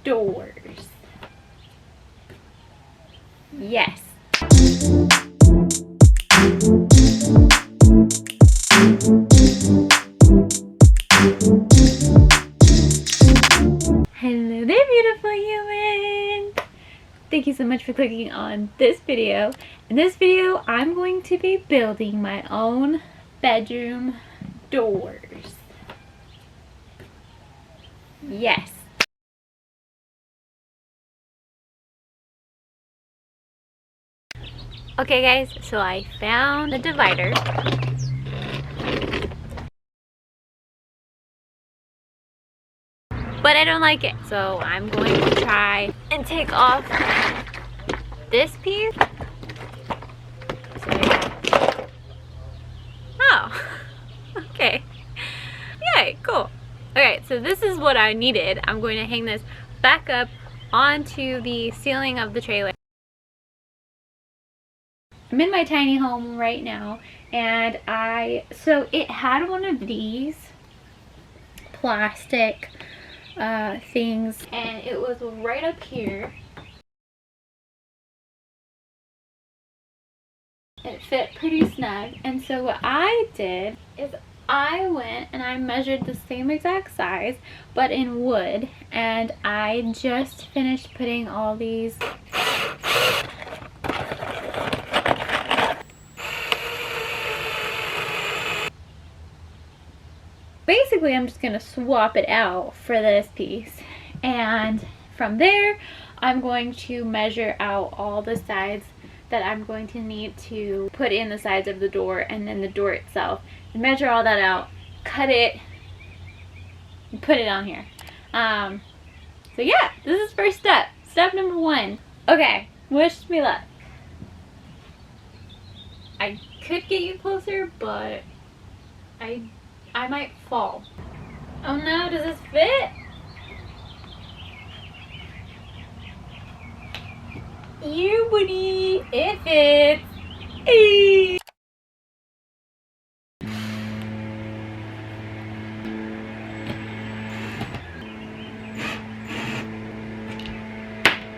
doors. Yes. Hello there, beautiful humans! Thank you so much for clicking on this video. In this video, I'm going to be building my own bedroom doors. Yes. Okay guys, so I found a divider. But I don't like it. So I'm going to try and take off this piece. So yeah. Oh, okay. Yay, cool. Okay, so this is what I needed. I'm going to hang this back up onto the ceiling of the trailer. I'm in my tiny home right now, and so it had one of these plastic things, and it was right up here. It fit pretty snug, and so what I did is I went and I measured the same exact size but in wood, and I just finished putting all these basically. I'm just gonna swap it out for this piece, and from there I'm going to measure out all the sides that I'm going to need to put in the sides of the door and then the door itself, and measure all that out, cut it, and put it on here. So yeah, this is first step. Step number 1. Okay, wish me luck. I could get you closer, but I might fall. Oh no, does this fit? You buddy, it fits. Hey.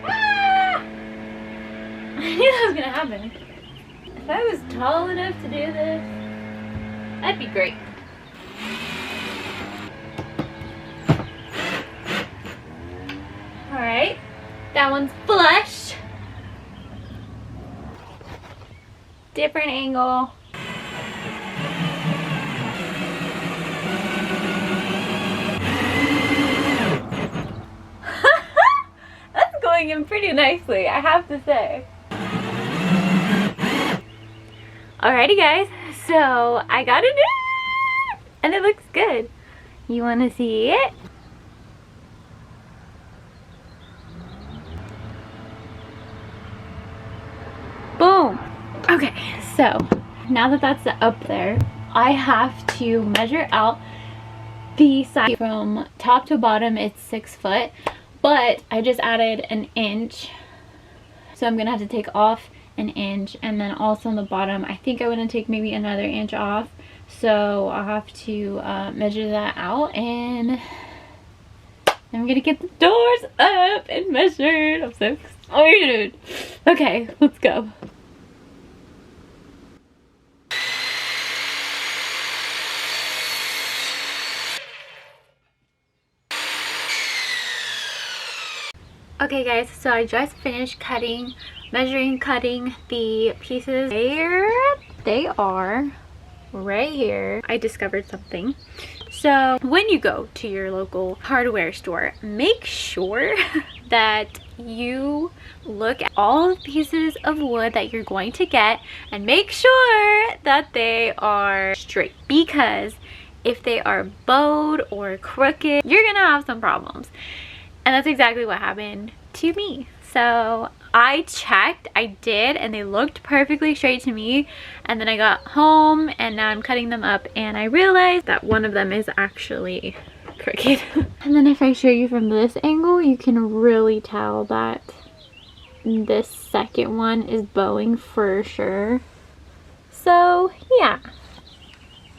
Ah! I knew that was gonna happen. If I was tall enough to do this, that'd be great. Alright, that one's flush. Different angle. That's going in pretty nicely, I have to say. Alrighty guys, so I got it in, and it looks good. You want to see it? Boom! Okay, so now that that's up there, I have to measure out the side from top to bottom. It's 6 foot, but I just added an inch, so I'm gonna have to take off an inch, and then also on the bottom I think I'm gonna take maybe another inch off, so I'll have to measure that out, and I'm gonna get the doors up and measured. I'm so excited. Okay, let's go. Okay guys, so I just finished cutting the pieces. There they are, right here. I discovered something. So when you go to your local hardware store, make sure that you look at all the pieces of wood that you're going to get, and make sure that they are straight, because if they are bowed or crooked, you're gonna have some problems. And that's exactly what happened to me. So I checked, I did, and they looked perfectly straight to me. And then I got home and now I'm cutting them up, and I realized that one of them is actually crooked. And then if I show you from this angle, you can really tell that this second one is bowing for sure. So yeah,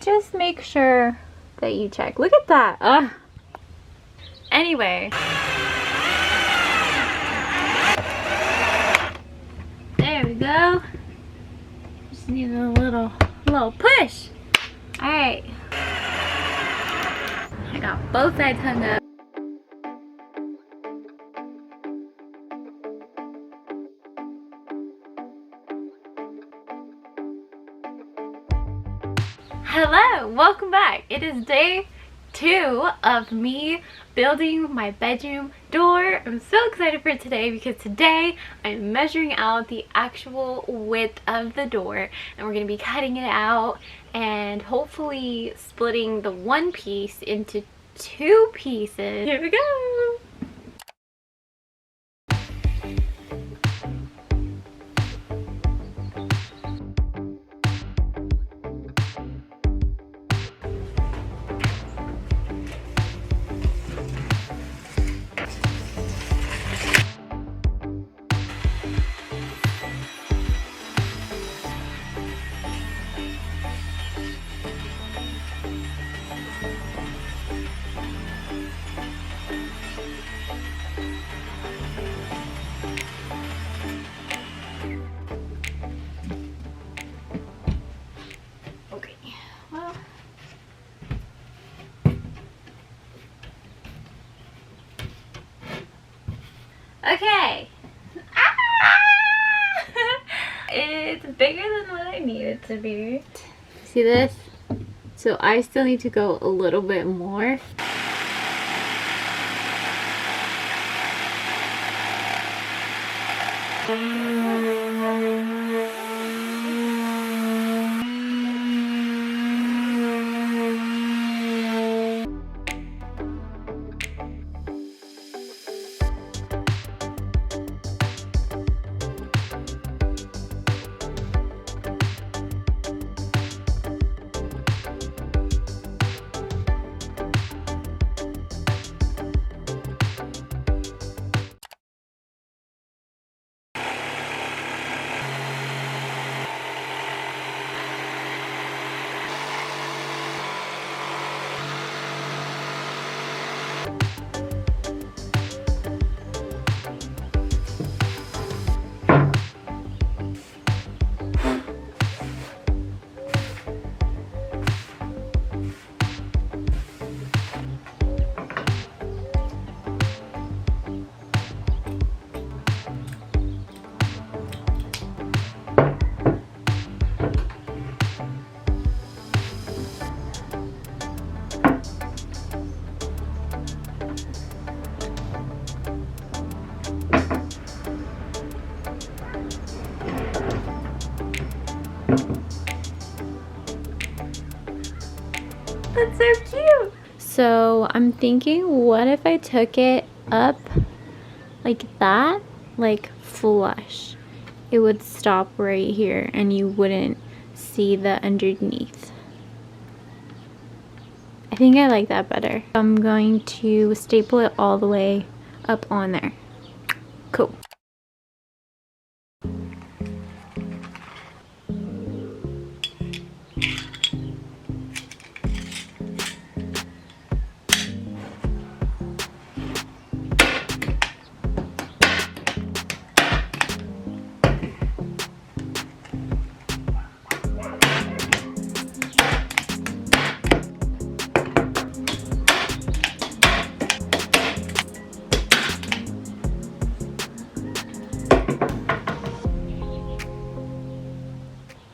just make sure that you check. Look at that. Ugh. Anyway, Need a little push. All right. I got both sides hung up. Hello, welcome back. It is day 2 of me building my bedroom door. I'm so excited for today because today I'm measuring out the actual width of the door and we're going to be cutting it out and hopefully splitting the one piece into 2 pieces. Here we go. Okay. It's bigger than what I need it to be. See this? So I still need to go a little bit more. That's so cute. So I'm thinking, what if I took it up like that, like flush? It would stop right here and you wouldn't see the underneath. I think I like that better. I'm going to staple it all the way up on there. Cool.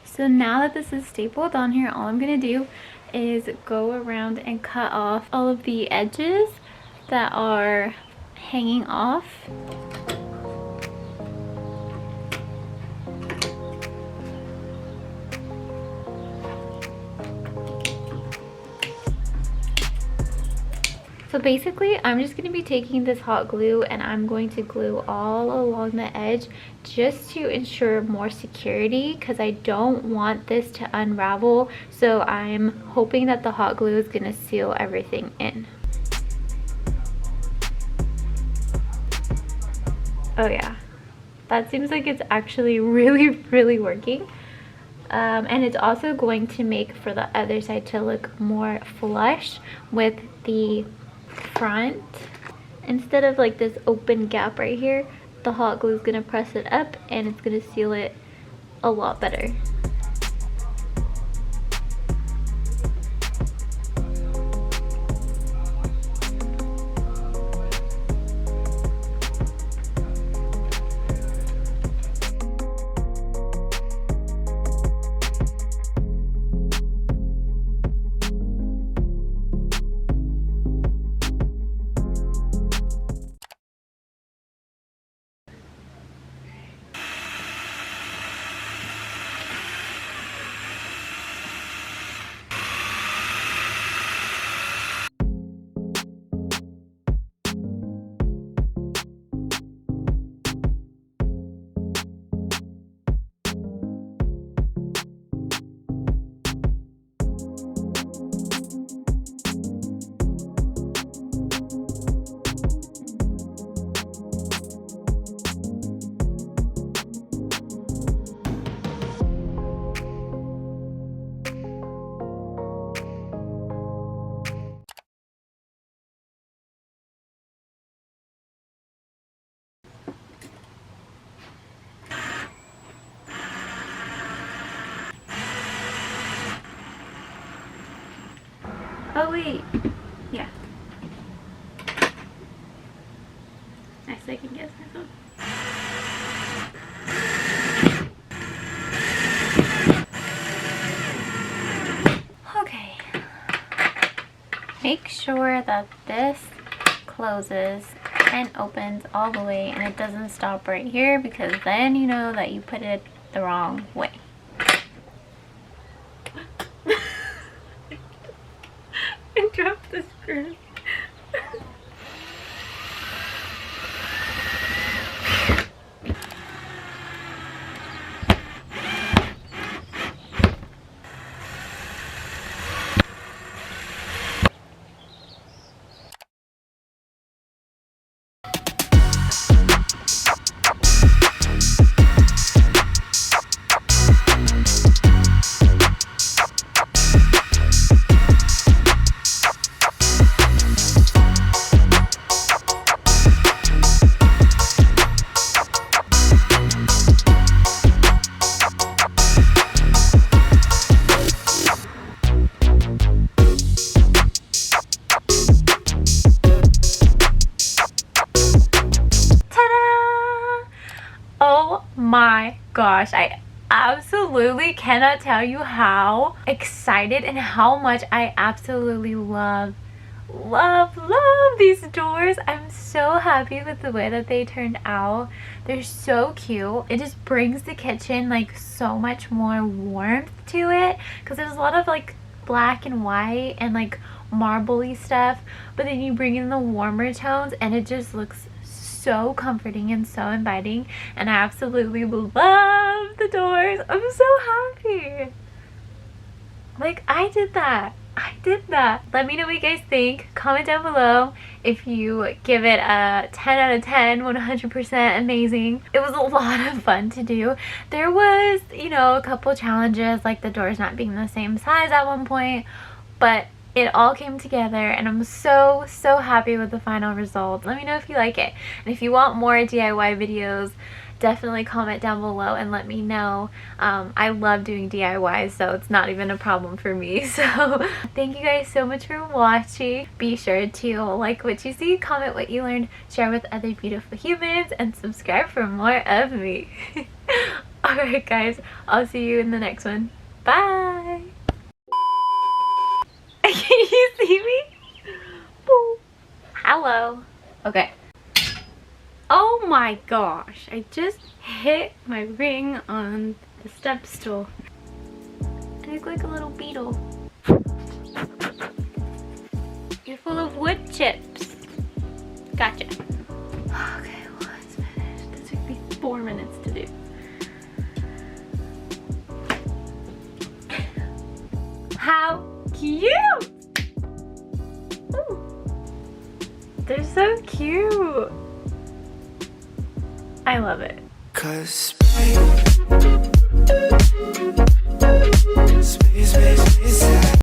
So now that this is stapled on here, all I'm going to do is go around and cut off all of the edges that are hanging off. So basically, I'm just going to be taking this hot glue and I'm going to glue all along the edge just to ensure more security because I don't want this to unravel. So I'm hoping that the hot glue is going to seal everything in. Oh yeah, that seems like it's actually really working. And it's also going to make for the other side to look more flush with the front. Instead of like this open gap right here, the hot glue is going to press it up and it's going to seal it a lot better. Oh wait, yeah. I second guess myself. Okay. Make sure that this closes and opens all the way and it doesn't stop right here, because then you know that you put it the wrong way. I dropped the screw. Oh my gosh, I absolutely cannot tell you how excited and how much I absolutely love these doors. I'm so happy with the way that they turned out. They're so cute. It just brings the kitchen like so much more warmth to it, because there's a lot of like black and white and like marbly stuff, but then you bring in the warmer tones and it just looks so comforting and so inviting, and I absolutely love the doors. I'm so happy. Like, I did that. Let me know what you guys think. Comment down below if you give it a 10 out of 10, 100% amazing. It was a lot of fun to do. There was, you know, a couple challenges, like the doors not being the same size at one point, but it all came together and I'm so happy with the final result. Let me know if you like it. And if you want more DIY videos, definitely comment down below and let me know. I love doing DIYs, so it's not even a problem for me. So thank you guys so much for watching. Be sure to like what you see, comment what you learned, share with other beautiful humans, and subscribe for more of me. Alright guys, I'll see you in the next one. Bye! Can you see me? Boom. Hello. Okay. Oh my gosh, I just hit my ring on the step stool. I look like a little beetle. You're full of wood chips. Gotcha. Okay, well, it's finished. This took me 4 minutes to do. How cute! Ooh. They're so cute. I love it. 'Cause space, space, space,